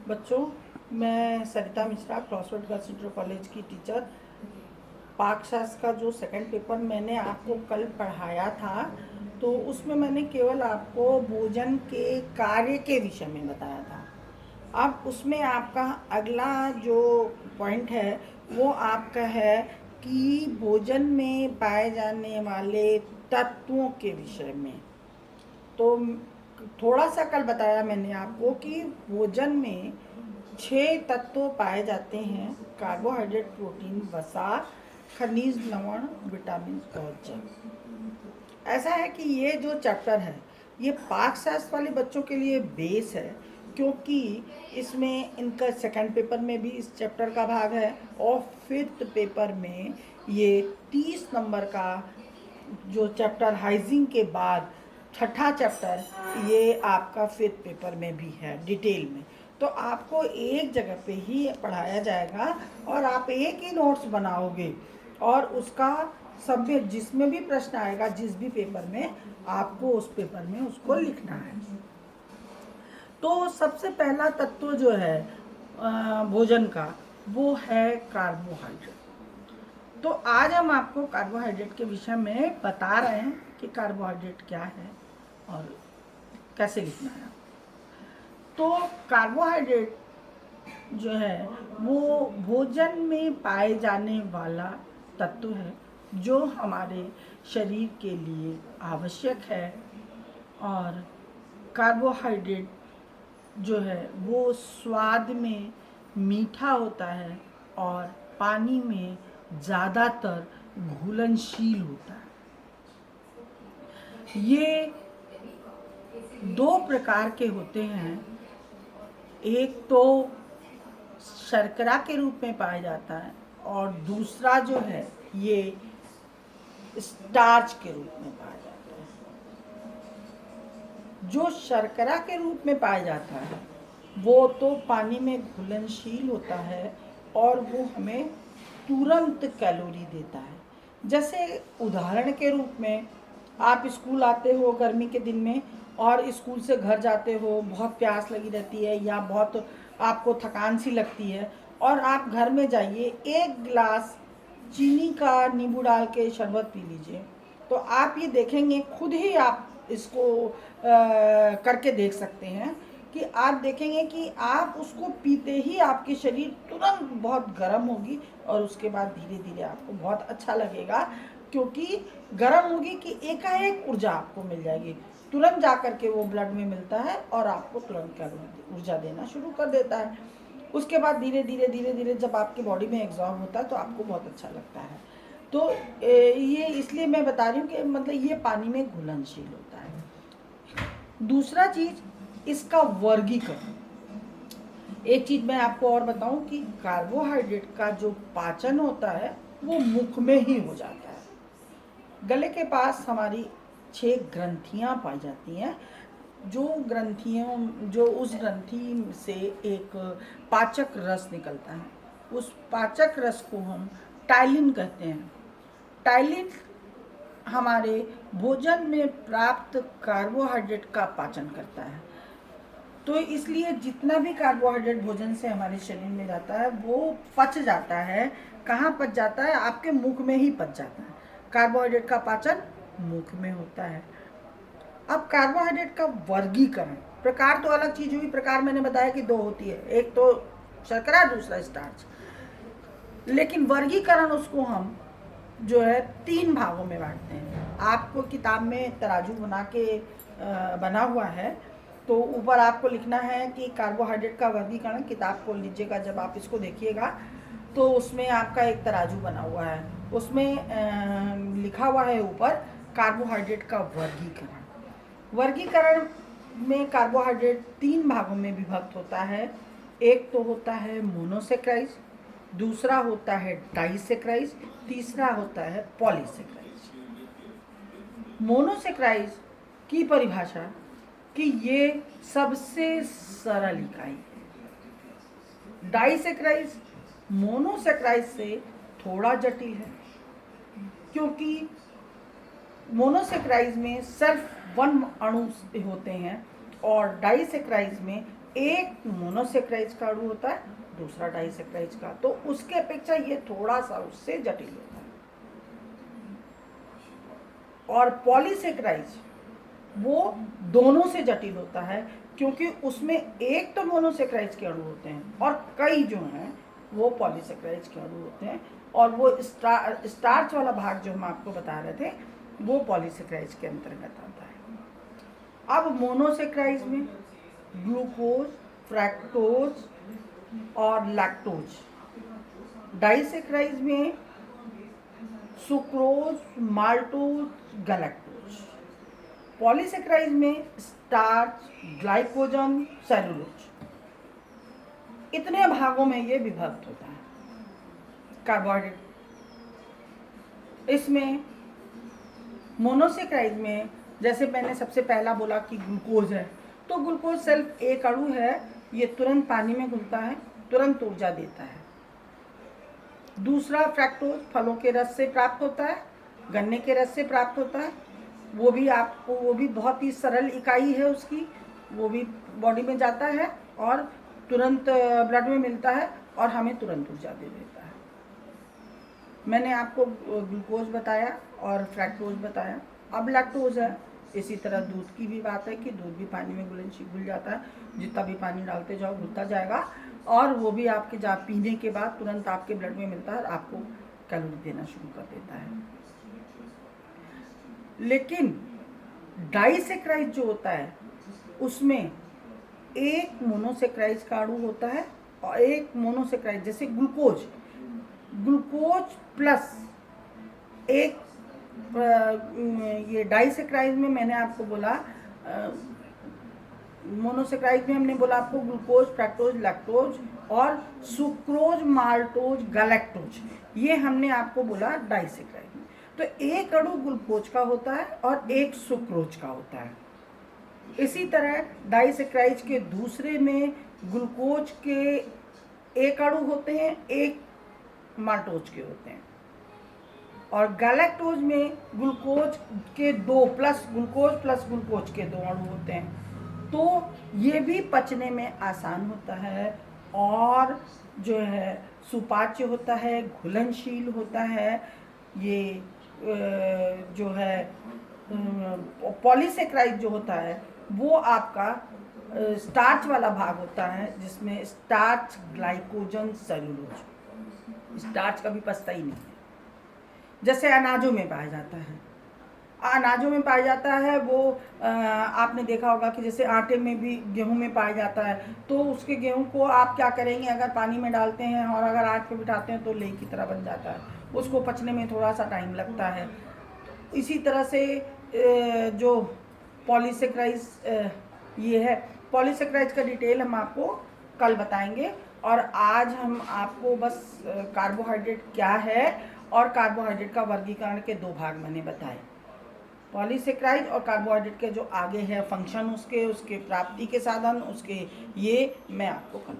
बच्चों, मैं Sarita Mishra crossword girls inter college की टीचर। पाकशास्त्र का जो सेकंड पेपर मैंने आपको कल पढ़ाया था, तो उसमें मैंने केवल आपको भोजन के कार्य के विषय में बताया था। अब उसमें आपका अगला जो पॉइंट है वो आपका है कि भोजन में पाए जाने वाले तत्वों के विषय में। तो थोड़ा सा कल बताया मैंने आपको कि भोजन में 6 तत्व पाए जाते हैं: कार्बोहाइड्रेट, प्रोटीन, वसा, खनिज, लवण, विटामिन और जल। ऐसा है कि ये जो चैप्टर है ये पाक शास्त्र वाले बच्चों के लिए बेस है, क्योंकि इसमें इनका सेकंड पेपर में भी इस चैप्टर का भाग है और फिफ्थ पेपर में ये 30 नंबर का जो चैप्टर हाइजीन के बाद छठा चैप्टर ये आपका फिफ्थ पेपर में भी है डिटेल में। तो आपको एक जगह पे ही पढ़ाया जाएगा और आप एक ही नोट्स बनाओगे और उसका सब में जिसमें भी प्रश्न आएगा जिस भी पेपर में, आपको उस पेपर में उसको लिखना है। तो सबसे पहला तत्व जो है भोजन का, वो है कार्बोहाइड्रेट। तो आज हम आपको कार्बोहाइड्रेट के विषय में बता रहे हैं कि कार्बोहाइड्रेट क्या है और कैसे लिखना है। तो कार्बोहाइड्रेट जो है वो भोजन में पाए जाने वाला तत्व है जो हमारे शरीर के लिए आवश्यक है। और कार्बोहाइड्रेट जो है वो स्वाद में मीठा होता है और पानी में ज़्यादातर घुलनशील होता है। ये 2 प्रकार के होते हैं। एक तो शर्करा के रूप में पाया जाता है और दूसरा जो है ये स्टार्च के रूप में पाया जाता है। जो शर्करा के रूप में पाया जाता है वो तो पानी में घुलनशील होता है और वो हमें तुरंत कैलोरी देता है। जैसे उदाहरण के रूप में, आप स्कूल आते हो गर्मी के दिन में और स्कूल से घर जाते हो, बहुत प्यास लगी रहती है या बहुत आपको थकान सी लगती है, और आप घर में जाइए एक गिलास चीनी का नींबू डाल के शरबत पी लीजिए, तो आप ये देखेंगे, खुद ही आप इसको करके देख सकते हैं कि आप देखेंगे कि आप उसको पीते ही आपके शरीर तुरंत बहुत गर्म होगी और उसके बाद धीरे धीरे आपको बहुत अच्छा लगेगा, क्योंकि गर्म होगी कि एकाएक ऊर्जा आपको मिल जाएगी। तुरंत जा कर के वो ब्लड में मिलता है और आपको तुरंत ऊर्जा देना शुरू कर देता है। उसके बाद धीरे धीरे जब आपकी बॉडी में एग्जॉर्ब होता है तो आपको बहुत अच्छा लगता है। तो ये इसलिए मैं बता रही हूँ कि मतलब ये पानी में घुलनशील होता है। दूसरा चीज, इसका वर्गीकरण। एक चीज मैं आपको और बताऊं कि कार्बोहाइड्रेट का जो पाचन होता है वो मुख में ही हो जाता है। गले के पास हमारी 6 ग्रंथियां पाई जाती हैं, जो उस ग्रंथि से एक पाचक रस निकलता है। उस पाचक रस को हम टाइलिन कहते हैं। टाइलिन हमारे भोजन में प्राप्त कार्बोहाइड्रेट का पाचन करता है। तो इसलिए जितना भी कार्बोहाइड्रेट भोजन से हमारे शरीर में जाता है वो पच जाता है। कहाँ पच जाता है? आपके मुख में ही पच जाता है। कार्बोहाइड्रेट का पाचन मुख में होता है। अब कार्बोहाइड्रेट का वर्गीकरण, प्रकार तो अलग चीज हुई। प्रकार मैंने बताया कि 2 होती है, एक तो शर्करा, दूसरा स्टार्च। लेकिन वर्गीकरण उसको हम जो है 3 भागों में बांटते हैं। आपको किताब में तराजू बना के बना हुआ है, तो ऊपर आपको लिखना है कि कार्बोहाइड्रेट का वर्गीकरण। किताब खोल लीजिएगा, जब आप इसको देखिएगा तो उसमें आपका एक तराजू बना हुआ है, उसमें लिखा हुआ है ऊपर कार्बोहाइड्रेट का वर्गीकरण। वर्गीकरण में कार्बोहाइड्रेट 3 भागों में विभक्त होता है। एक तो होता है मोनोसेक्राइड, दूसरा होता है डाइसेक्राइड, तीसरा होता है पॉलीसेक्राइड। मोनोसेक्राइड की परिभाषा कि ये सबसे सरल इकाई है। डाइसेक्राइड मोनोसेक्राइड से थोड़ा जटिल है, क्योंकि मोनोसेक्राइड में सिर्फ 1 अणु होते हैं और डाइसेक्राइड में एक मोनोसेक्राइज का अणु होता है, दूसरा डाइसेक्राइज का, तो उसके अपेक्षा ये थोड़ा सा उससे जटिल होता है। और पॉलीसेक्राइज वो दोनों से जटिल होता है, क्योंकि उसमें एक तो मोनोसेक्राइज के अणु होते हैं और कई जो हैं वो पॉलीसेक्राइज के अणु होते हैं, और वो स्टार्च वाला भाग जो हम आपको बता रहे थे वो पॉलीसेक्राइज के अंतर्गत आता है। अब मोनोसेक्राइज में ग्लूकोज, फ्रैक्टोज और लैक्टोज, डाइसेक्राइज में सुक्रोज, माल्टोज, गैलेक्टोज, पॉलीसेक्राइज में स्टार्च, ग्लाइकोजन, सेलुलोज। इतने भागों में ये विभक्त होता है कार्बोहाइड्रेट। इसमें मोनोसेक्राइज में जैसे मैंने सबसे पहला बोला कि ग्लूकोज है, तो ग्लूकोज सिर्फ एक अणु है, ये तुरंत पानी में घुलता है, तुरंत ऊर्जा देता है। दूसरा फ्रैक्टोज फलों के रस से प्राप्त होता है, गन्ने के रस से प्राप्त होता है, वो भी बहुत ही सरल इकाई है उसकी, वो भी बॉडी में जाता है और तुरंत ब्लड में मिलता है और हमें तुरंत ऊर्जा दे देता है। मैंने आपको ग्लूकोज बताया और फ्रैक्टोज बताया। अब लैक्टोज है, इसी तरह दूध की भी बात है कि दूध भी पानी में घुल जाता है, जितना भी पानी डालते जाओ घुलता जाएगा, और वो भी आपके पीने के बाद तुरंत आपके ब्लड में मिलता है और आपको कैलोरी देना शुरू कर देता है। लेकिन डाइसेक्राइज जो होता है उसमें एक मोनोसेक्राइज का अणु होता है और एक मोनोसेक्राइज, जैसे ग्लूकोज प्लस एक ये डाइसेक्राइज में मैंने आपको बोला, मोनोसेक्राइज में हमने बोला आपको ग्लूकोज, फ्रैक्टोज, लैक्टोज और सुक्रोज, माल्टोज, गैलेक्टोज, ये हमने आपको बोला डाइसेक्राइज में। तो एक अणु ग्लूकोज का होता है और एक सुक्रोज का होता है। इसी तरह डाइसेक्राइज के दूसरे में ग्लूकोज के एक अणु होते हैं, एक माल्टोज के होते हैं, और गैलेक्टोज में ग्लूकोज के दो प्लस ग्लूकोज के दो अणु होते हैं। तो ये भी पचने में आसान होता है और जो है सुपाच्य होता है, घुलनशील होता है। ये जो है पॉलीसेक्राइड जो होता है वो आपका स्टार्च वाला भाग होता है, जिसमें स्टार्च, ग्लाइकोजन, सेलुलोज, स्टार्च कभी पचता ही नहीं है। जैसे अनाजों में पाया जाता है, वो आपने देखा होगा कि जैसे आटे में भी, गेहूं में पाया जाता है, तो उसके गेहूं को आप क्या करेंगे, अगर पानी में डालते हैं और अगर आग पे बिठाते हैं तो लेई की तरह बन जाता है, उसको पचने में थोड़ा सा टाइम लगता है। इसी तरह से जो पॉलीसेक्राइज ये है, पॉलीसेक्राइज का डिटेल हम आपको कल बताएंगे, और आज हम आपको बस कार्बोहाइड्रेट क्या है और कार्बोहाइड्रेट का वर्गीकरण के दो भाग मैंने बताए, पॉलीसेक्राइड और कार्बोहाइड्रेट के जो आगे है फंक्शन, उसके प्राप्ति के साधन, उसके ये मैं आपको कल